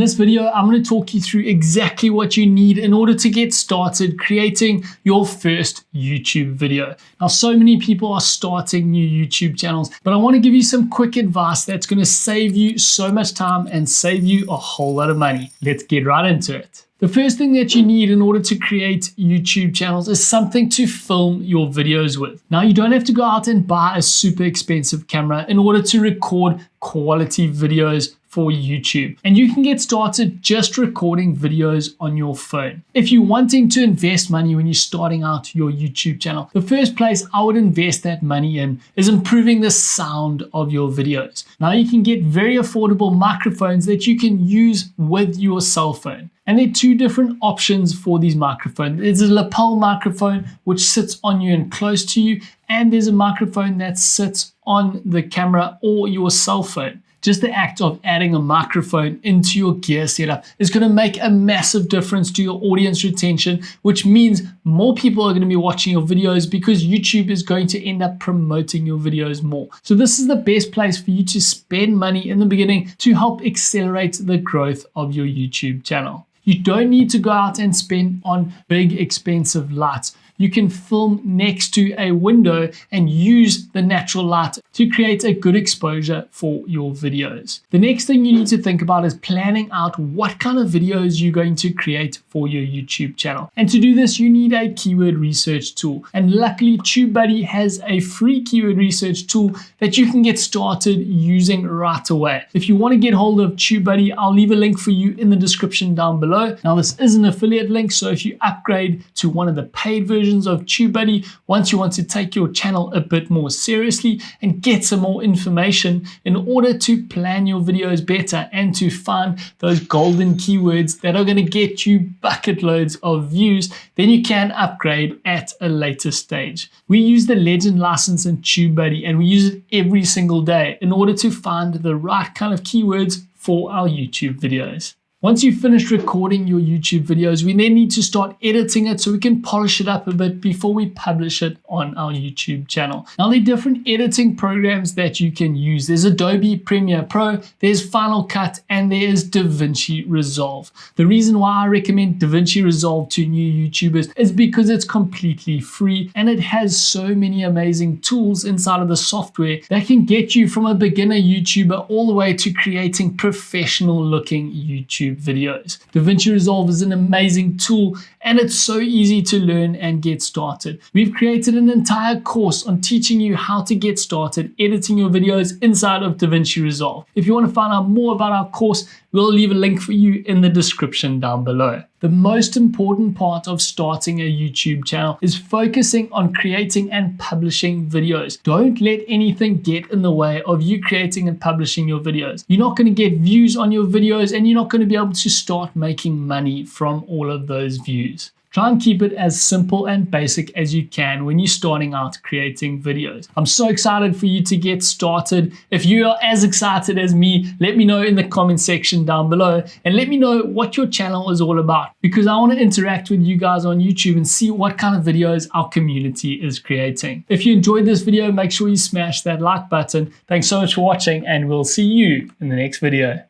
this video, I'm going to talk you through exactly what you need in order to get started creating your first YouTube video. Now, so many people are starting new YouTube channels, but I want to give you some quick advice that's going to save you so much time and save you a whole lot of money. Let's get right into it. The first thing that you need in order to create YouTube channels is something to film your videos with. Now, you don't have to go out and buy a super expensive camera in order to record quality videos for YouTube. And you can get started just recording videos on your phone. If you're wanting to invest money when you're starting out your YouTube channel, the first place I would invest that money in is improving the sound of your videos. Now, you can get very affordable microphones that you can use with your cell phone. And there are two different options for these microphones. There's a lapel microphone, which sits on you and close to you, and there's a microphone that sits on the camera or your cell phone. Just the act of adding a microphone into your gear setup is going to make a massive difference to your audience retention, which means more people are going to be watching your videos because YouTube is going to end up promoting your videos more. So this is the best place for you to spend money in the beginning to help accelerate the growth of your YouTube channel. You don't need to go out and spend on big expensive lights. You can film next to a window and use the natural light to create a good exposure for your videos. The next thing you need to think about is planning out what kind of videos you're going to create for your YouTube channel. And to do this, you need a keyword research tool. And luckily, TubeBuddy has a free keyword research tool that you can get started using right away. If you want to get hold of TubeBuddy, I'll leave a link for you in the description down below. Now, this is an affiliate link, so if you upgrade to one of the paid versions of TubeBuddy, once you want to take your channel a bit more seriously and get some more information in order to plan your videos better and to find those golden keywords that are going to get you bucket loads of views, then you can upgrade at a later stage. We use the Legend license in TubeBuddy and we use it every single day in order to find the right kind of keywords for our YouTube videos. Once you've finished recording your YouTube videos, we then need to start editing it so we can polish it up a bit before we publish it on our YouTube channel. Now, there are different editing programs that you can use. There's Adobe Premiere Pro, there's Final Cut, and there is Davinci Resolve. The reason why I recommend Davinci Resolve to new YouTubers is because it's completely free and it has so many amazing tools inside of the software that can get you from a beginner YouTuber all the way to creating professional looking YouTube videos. Davinci Resolve is an amazing tool and it's so easy to learn and get started. We've created an entire course on teaching you how to get started editing your videos inside of Davinci Resolve. If you want to find out more about our course, we'll leave a link for you in the description down below. The most important part of starting a YouTube channel is focusing on creating and publishing videos. Don't let anything get in the way of you creating and publishing your videos. You're not going to get views on your videos and you're not going to be able to start making money from all of those views. Try and keep it as simple and basic as you can when you're starting out creating videos. I'm so excited for you to get started. If you are as excited as me, let me know in the comment section down below and let me know what your channel is all about, because I want to interact with you guys on YouTube and see what kind of videos our community is creating. If you enjoyed this video, make sure you smash that like button. Thanks so much for watching and we'll see you in the next video.